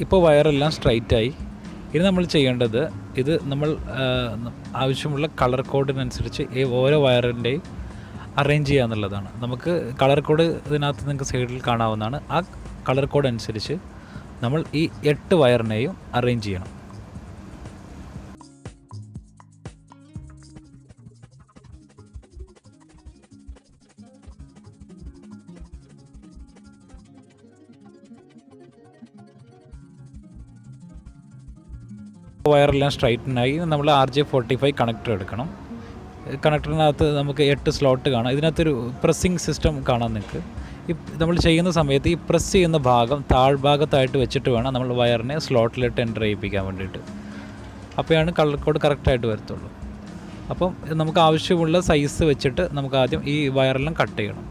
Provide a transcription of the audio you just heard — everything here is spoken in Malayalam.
ഇപ്പോൾ വയറെല്ലാം സ്ട്രൈറ്റായി. ഇനി നമ്മൾ ചെയ്യേണ്ടത് ഇത് നമ്മൾ ആവശ്യമുള്ള കളർ കോഡിനനുസരിച്ച് ഈ ഓരോ വയറിൻ്റെയും അറേഞ്ച് ചെയ്യുക എന്നുള്ളതാണ്. നമുക്ക് കളർ കോഡ് ഇതിനകത്ത് നിങ്ങൾക്ക് സൈഡിൽ കാണാവുന്നതാണ്. ആ കളർ കോഡ് അനുസരിച്ച് നമ്മൾ ഈ 8 വയറിനെയും അറേഞ്ച് ചെയ്യണം. വയറെല്ലാം സ്ട്രൈറ്റനായി. നമ്മൾ RJ45 കണക്ടർ എടുക്കണം. കണക്ടറിനകത്ത് നമുക്ക് 8 സ്ലോട്ട് കാണാം. ഇതിനകത്തൊരു പ്രസ്സിങ് സിസ്റ്റം കാണാം നിങ്ങൾക്ക്. നമ്മൾ ചെയ്യുന്ന സമയത്ത് ഈ പ്രസ് ചെയ്യുന്ന ഭാഗം താഴ്ഭാഗത്തായിട്ട് വെച്ചിട്ട് വേണം നമ്മൾ വയറിനെ സ്ലോട്ടിലിട്ട് എൻ്റർ ചെയ്യിപ്പിക്കാൻ വേണ്ടിയിട്ട്. അപ്പോഴാണ് കളർ കോഡ് കറക്റ്റായിട്ട് വരത്തുള്ളൂ. അപ്പം നമുക്ക് ആവശ്യമുള്ള സൈസ് വെച്ചിട്ട് നമുക്ക് ആദ്യം ഈ വയറെല്ലാം കട്ട് ചെയ്യണം.